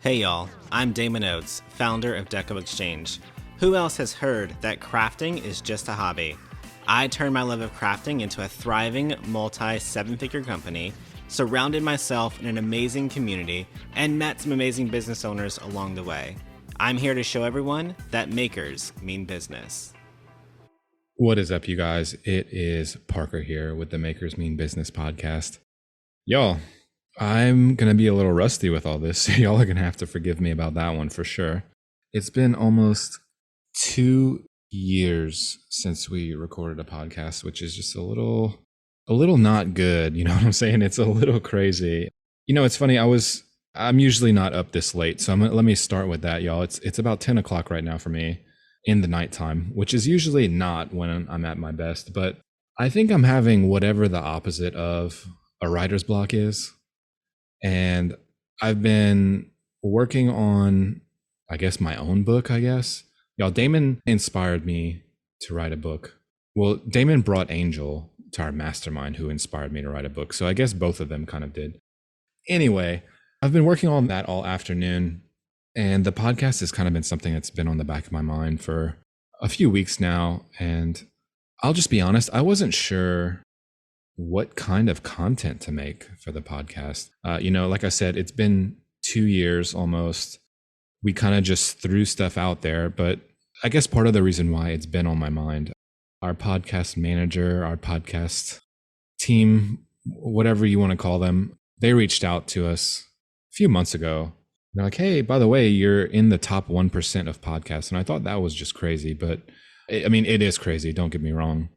Hey y'all, I'm Damon Oates, founder of Deco Exchange. Who else has heard that crafting is just a hobby? I turned my love of crafting into a thriving multi-seven-figure company, surrounded myself in an amazing community, and met some amazing business owners along the way. I'm here to show everyone that makers mean business. What is up, you guys? It is Parker here with the Makers Mean Business podcast. Y'all, I'm going to be a little rusty with all this. So y'all are going to have to forgive me about that one for sure. It's been almost 2 years since we recorded a podcast, which is just a little not good. You know what I'm saying? It's a little crazy. You know, it's funny. I'm usually not up this late. So let me start with that, y'all. It's about 10 o'clock right now for me in the nighttime, which is usually not when I'm at my best. But I think I'm having whatever the opposite of a writer's block is. And I've been working on, I guess, my own book, I guess. Y'all, Damon inspired me to write a book. Well, Damon brought Angel to our mastermind, who inspired me to write a book. So I guess both of them kind of did. Anyway, I've been working on that all afternoon. And the podcast has kind of been something that's been on the back of my mind for a few weeks now. And I'll just be honest, I wasn't sure what kind of content to make for the podcast. Like I said, it's been 2 years almost. We kind of just threw stuff out there, but I guess part of the reason why it's been on my mind, our podcast manager, our podcast team, whatever you want to call them, they reached out to us a few months ago. They're like, hey, by the way, you're in the top 1% of podcasts. And I thought that was just crazy, but it is crazy. Don't get me wrong.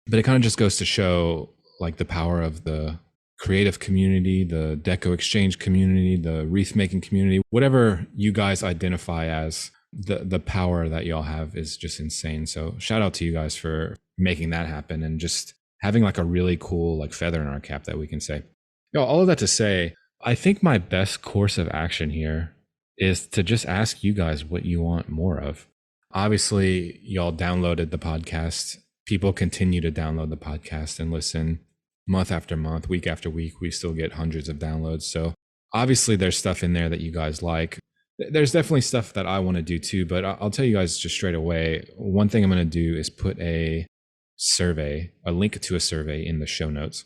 But it kind of just goes to show like the power of the creative community, the Deco Exchange community, the wreath making community, whatever you guys identify as, the power that y'all have is just insane. So shout out to you guys for making that happen and just having like a really cool like feather in our cap that we can say. All of that to say, I think my best course of action here is to just ask you guys what you want more of. Obviously, y'all downloaded the podcast. People continue to download the podcast and listen month after month, week after week. We still get hundreds of downloads. So obviously there's stuff in there that you guys like. There's definitely stuff that I want to do too, but I'll tell you guys just straight away, one thing I'm going to do is put a link to a survey in the show notes.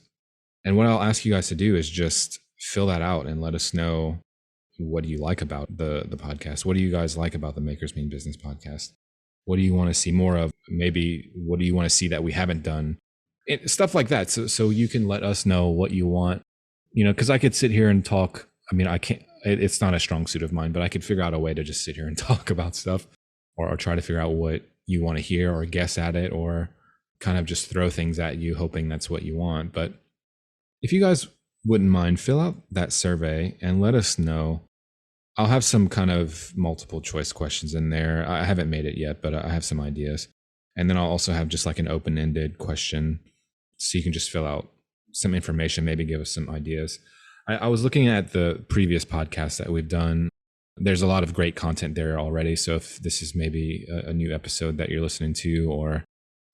And what I'll ask you guys to do is just fill that out and let us know, what do you like about the podcast? What do you guys like about the Makers Mean Business podcast? What do you want to see more of? Maybe what do you want to see that we haven't done? Stuff like that. So you can let us know what you want, because I could sit here and talk. I can't, it's not a strong suit of mine, but I could figure out a way to just sit here and talk about stuff or try to figure out what you want to hear or guess at it or kind of just throw things at you, hoping that's what you want. But if you guys wouldn't mind, fill out that survey and let us know. I'll have some kind of multiple choice questions in there. I haven't made it yet, but I have some ideas. And then I'll also have just like an open-ended question, so you can just fill out some information, maybe give us some ideas. I was looking at the previous podcasts that we've done. There's a lot of great content there already. So if this is maybe a new episode that you're listening to, or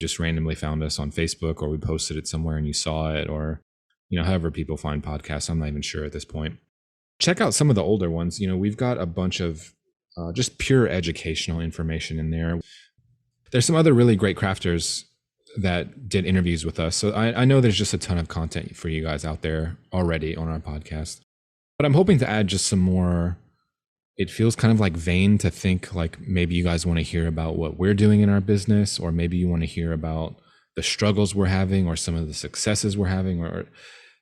just randomly found us on Facebook, or we posted it somewhere and you saw it, or however people find podcasts, I'm not even sure at this point. Check out some of the older ones. We've got a bunch of just pure educational information in there. There's some other really great crafters that did interviews with us. So I know there's just a ton of content for you guys out there already on our podcast. But I'm hoping to add just some more. It feels kind of like vain to think like maybe you guys want to hear about what we're doing in our business, or maybe you want to hear about the struggles we're having or some of the successes we're having or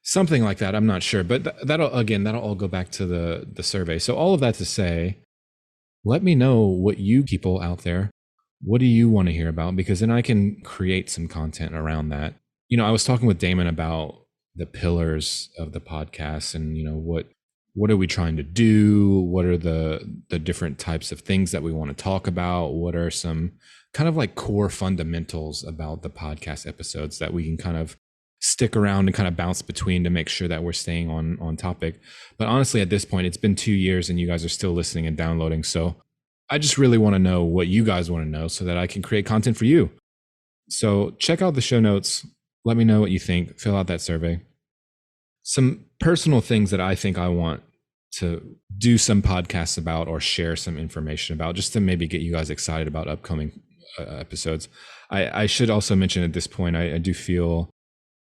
something like that. I'm not sure, but that'll all go back to the survey. So all of that to say, let me know what you people out there, what do you want to hear about? Because then I can create some content around that. I was talking with Damon about the pillars of the podcast and, what are we trying to do? What are the different types of things that we want to talk about? What are some kind of like core fundamentals about the podcast episodes that we can kind of stick around and kind of bounce between to make sure that we're staying on topic. But honestly, at this point, it's been 2 years and you guys are still listening and downloading. So I just really want to know what you guys want to know so that I can create content for you. So check out the show notes. Let me know what you think. Fill out that survey. Some personal things that I think I want to do some podcasts about or share some information about, just to maybe get you guys excited about upcoming episodes. I should also mention at this point, I do feel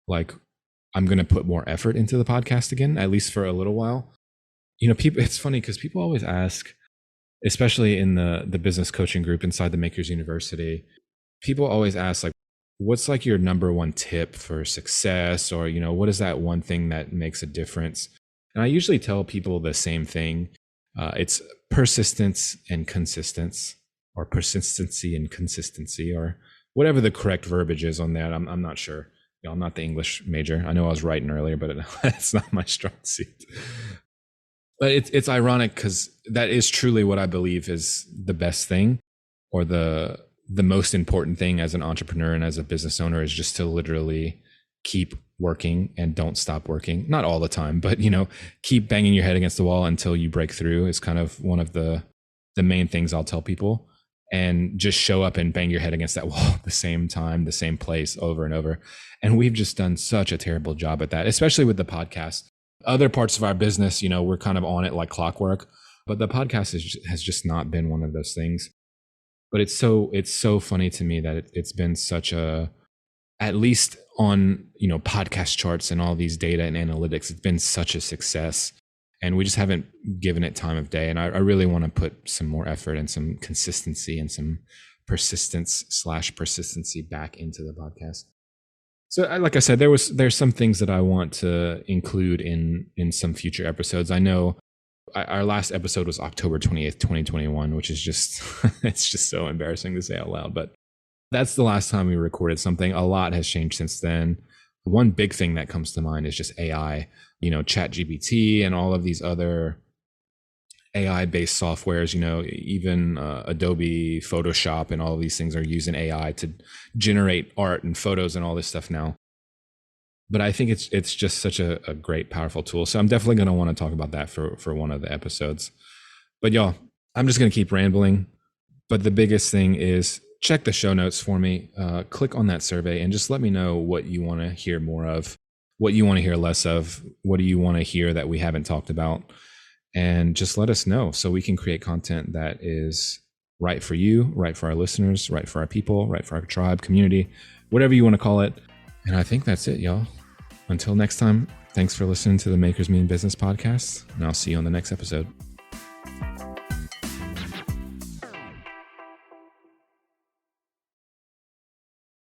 like I'm going to put more effort into the podcast again, at least for a little while. People, it's funny because people always ask, especially in the business coaching group inside the Makers University, people always ask, like, what's like your number one tip for success? Or, what is that one thing that makes a difference? And I usually tell people the same thing. It's persistence and consistency, or persistency and consistency, or whatever the correct verbiage is on that. I'm not sure. I'm not the English major. I know I was writing earlier, but it's not my strong suit. But it's ironic because that is truly what I believe is the best thing, or the most important thing as an entrepreneur and as a business owner, is just to literally keep working and don't stop working. Not all the time, but keep banging your head against the wall until you break through is kind of one of the main things I'll tell people. And just show up and bang your head against that wall at the same time, the same place, over and over. And we've just done such a terrible job at that, especially with the podcast. Other parts of our business, we're kind of on it like clockwork, but the podcast has just not been one of those things. But it's so funny to me that it's been such at least on, podcast charts and all these data and analytics, it's been such a success. And we just haven't given it time of day. And I really want to put some more effort and some consistency and some persistency back into the podcast. So like I said, there's some things that I want to include in some future episodes. I know our last episode was October 28th, 2021, which is just, it's just so embarrassing to say out loud, but that's the last time we recorded something. A lot has changed since then. One big thing that comes to mind is just AI, ChatGPT and all of these other AI-based softwares, even Adobe Photoshop and all of these things are using AI to generate art and photos and all this stuff now. But I think it's just such a great, powerful tool. So I'm definitely going to want to talk about that for one of the episodes. But y'all, I'm just going to keep rambling. But the biggest thing is check the show notes for me, click on that survey, and just let me know what you want to hear more of, what you want to hear less of, what do you want to hear that we haven't talked about, and just let us know so we can create content that is right for you, right for our listeners, right for our people, right for our tribe, community, whatever you want to call it. And I think that's it, y'all. Until next time, thanks for listening to the Makers Mean Business podcast, and I'll see you on the next episode.